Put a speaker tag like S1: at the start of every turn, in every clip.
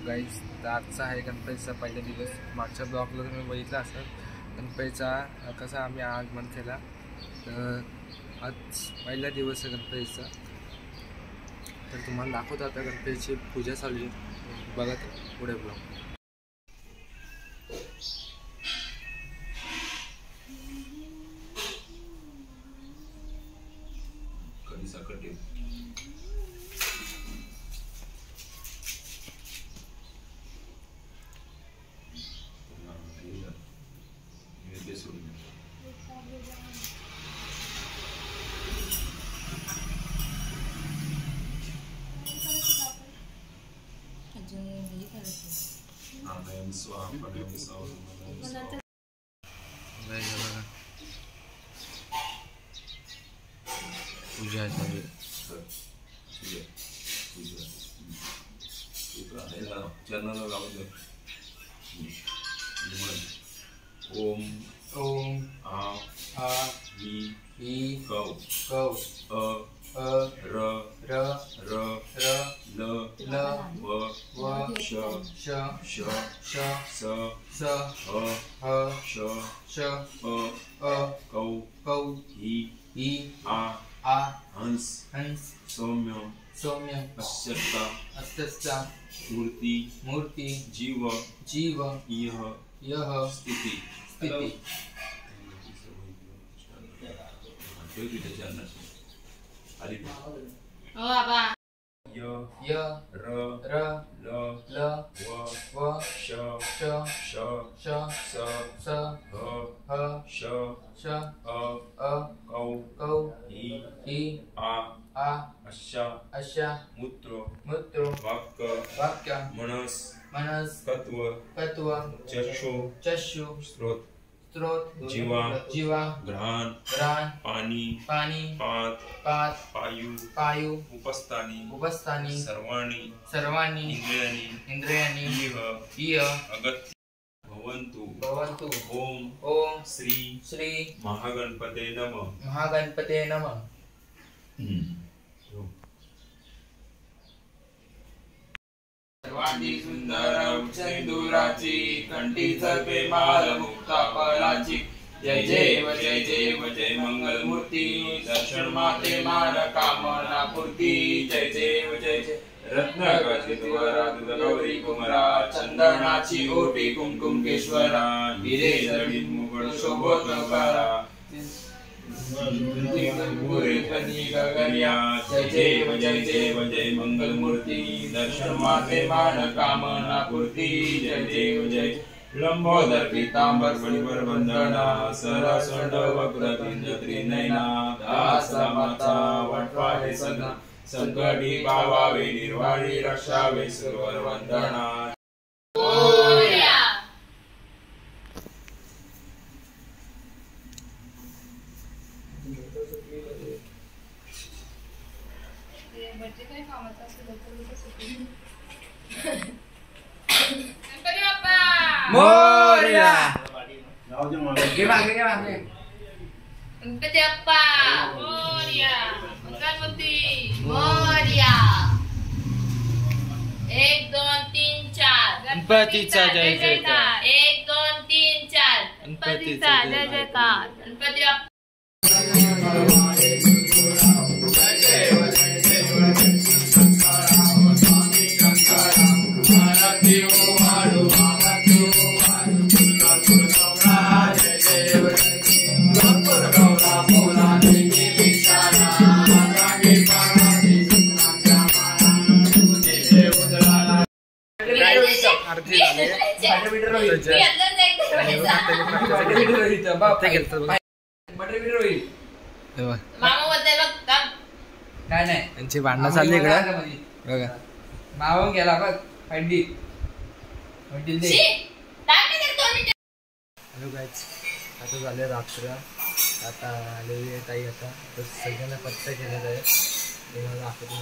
S1: Guys, तर आजचा आहे गणपतीचा पहिला दिवस. मागच्या ब्लॉगला तुम्ही बघितला असाल गणपतीचा कसा आम्ही आगमन केला. तर आज पहिला दिवस आहे गणपतीचा. तर तुम्हाला दाखवतो आता गणपतीची पूजा चालू आहे, बघत पुढे ब्लॉग. पूजा झाली. ओम ओम आ आ ई गौ गौ अ र र र र ल ल व व श श श श स स ह ह श श अ कौ कौ ही आ आ हंस हंस सौम्य सौम्य अश्यस्ता अश्यस्ता मूर्ति मूर्ति जीव जीव यह यह स्थिति स्थिति. य य र र ल ल व व श श श श स स ह ह श श अ कौ कौ ही आ आ अश्या अश्या मूत्र मूत्र वाक्य वाक्य मनस मनस तत्व तत्व चक्षु चक्षु स्रोत स्रोत जीवा जीवा घ्राण घ्राण पाणी पाणी पात पात पायु पायु उपस्थानी उपस्थानी सर्वाणी सर्वाणी इंद्रियाणी इंद्रियाणी इह इह अगत्य भवन्तु भवन्तु. ओम ओम श्री श्री महागणपते नमः महागणपते नमः. सर्वांगी सुंदर सिंदुराची कंठी सर्वे माल मुक्ता फलाची. जय जय जय जय जय मंगल मूर्ती दर्शन माते मान कामना पूर्ती. जय जय जय जय रत्नाकर्षित वरा दूध गौरी कुमरा चंदनाची ओटी कुमकुम केश्वरा हिरे जडित मुकुट शोभत करा गगरिया. जय जय जय जय जय मंगल मूर्ती दर्शन माते मान कामना पूर्ती. जय जय जय लंबोदर पीतांबर फणीवर वंदना सरस्वंड वक्र त्रिनयना दासा माता वटवाहे सदा संकटी पावावे निर्वाणी रक्षावे सुरवर वंदना. मोरया गणपती बाप्पा मोरया. मंगलमूर्ती मोरया. 1 2 3 4 गणपतीचा जय जयकार. 1 2 3 4 गणपतीचा जय जयकार. गणपती बाप्पा काय नाही त्यांची भांडणं चालली इकडे बघा. मावा गेला बघ हड्डी. हॅलो गाईज, आता झाले रात्र. आता आलेली आहे ताई. आता तर सगळ्यांना पत्ता केला जाईल. तुम्हाला दाखवतो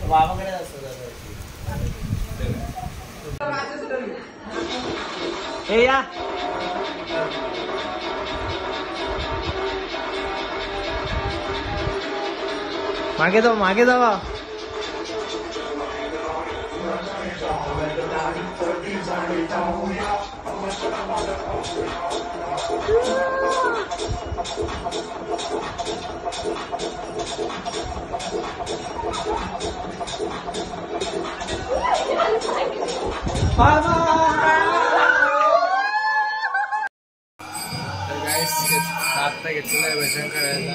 S2: वावाकडे असतो ए या मागे जावा आता घेतलेलं आहे भजन करायला.